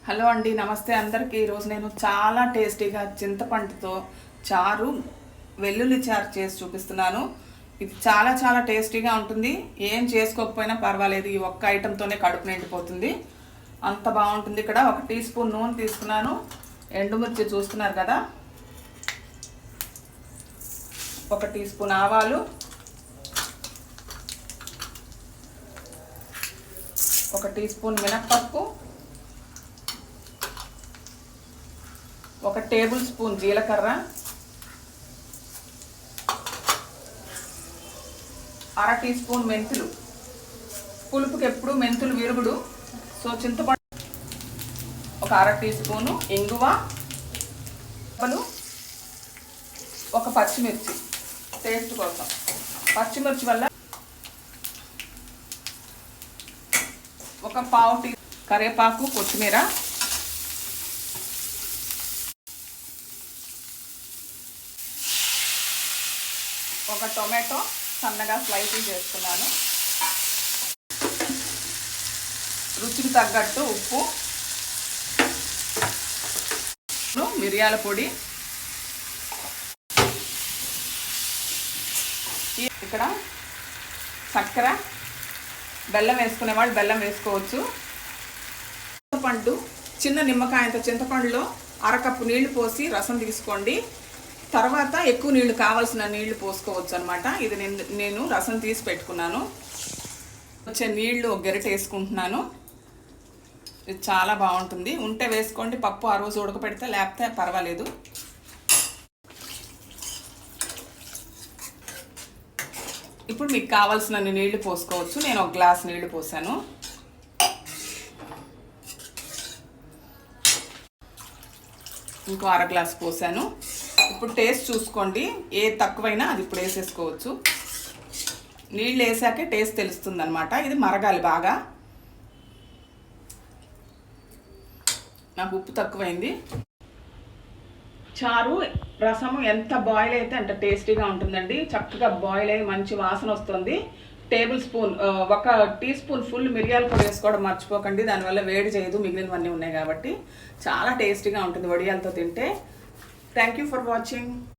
Hello అండి, నమస్తే అందరికీ. ఈరోజు నేను చాలా టేస్టీగా చింతపండుతో చారు, వెల్లుల్లి చారు చేసి చూపిస్తున్నాను. ఇది చాలా చాలా టేస్టీగా ఉంటుంది. ఏం చేసుకోకపోయినా పర్వాలేదు, ఈ ఒక్క ఐటెంతోనే కడుపు నిండిపోతుంది, అంత బాగుంటుంది. ఇక్కడ 1 టీ స్పూన్ నూనె తీసుకున్నాను. ఎండుమిర్చి చూస్తున్నారు కదా, 1 టీ స్పూన్ ఆవాలు, 1 టీ స్పూన్ మినప్పప్పు, 1 టేబుల్ స్పూన్ జీలకర్ర, 1/2 టీ స్పూన్ మెంతులు. పులుపుకి ఎప్పుడు మెంతులు విరుగుడు, సో చింతపండు. 1/2 టీ స్పూను ఇంగువ, 1 పచ్చిమిర్చి టేస్ట్ కోసం. పచ్చిమిర్చి వల్ల 1 పావు టీ కరివేపాకు, కొత్తిమీర, ఒక టొమాటో సన్నగా స్లైసింగ్ చేసుకున్నాను. రుచికి తగ్గట్టు ఉప్పు, మిరియాల పొడి. ఇక్కడ చక్కెర, బెల్లం వేసుకునే వాళ్ళు బెల్లం వేసుకోవచ్చు. చింతపండు, చిన్న నిమ్మకాయంత చింతపండులో 1/2 కప్పు నీళ్లు పోసి రసం తీసుకోండి. తర్వాత ఎక్కువ నీళ్లు, కావాల్సిన నీళ్లు పోసుకోవచ్చు అనమాట. ఇది నేను రసం తీసి పెట్టుకున్నాను. వచ్చే నీళ్లు గరిట వేసుకుంటున్నాను. ఇది చాలా బాగుంటుంది. ఉంటే వేసుకోండి, పప్పు ఆ రోజు ఉడకపెడితే, లేకపోతే పర్వాలేదు. ఇప్పుడు మీకు కావాల్సిన నీళ్లు పోసుకోవచ్చు. నేను 1 గ్లాస్ నీళ్లు పోసాను. ఇంకో 1/2 గ్లాస్ పోసాను. ఇప్పుడు టేస్ట్ చూసుకోండి, ఏ తక్కువైనా అది ఇప్పుడు వేసేసుకోవచ్చు. నీళ్ళు వేసాకే టేస్ట్ తెలుస్తుంది అనమాట. ఇది మరగాలి బాగా. నాకు ఉప్పు తక్కువైంది. చారు, రసము ఎంత బాయిల్ అయితే అంత టేస్టీగా ఉంటుందండి. చక్కగా బాయిల్ అయ్యి మంచి వాసన వస్తుంది. 1 టీ స్పూన్ ఫుల్ మిరియాల పొడి వేసుకోవడం మర్చిపోకండి, దానివల్ల వేడి చేయదు, మిగిలినవన్నీ ఉన్నాయి కాబట్టి. చాలా టేస్టీగా ఉంటుంది వడియాలతో తింటే. Thank you for watching.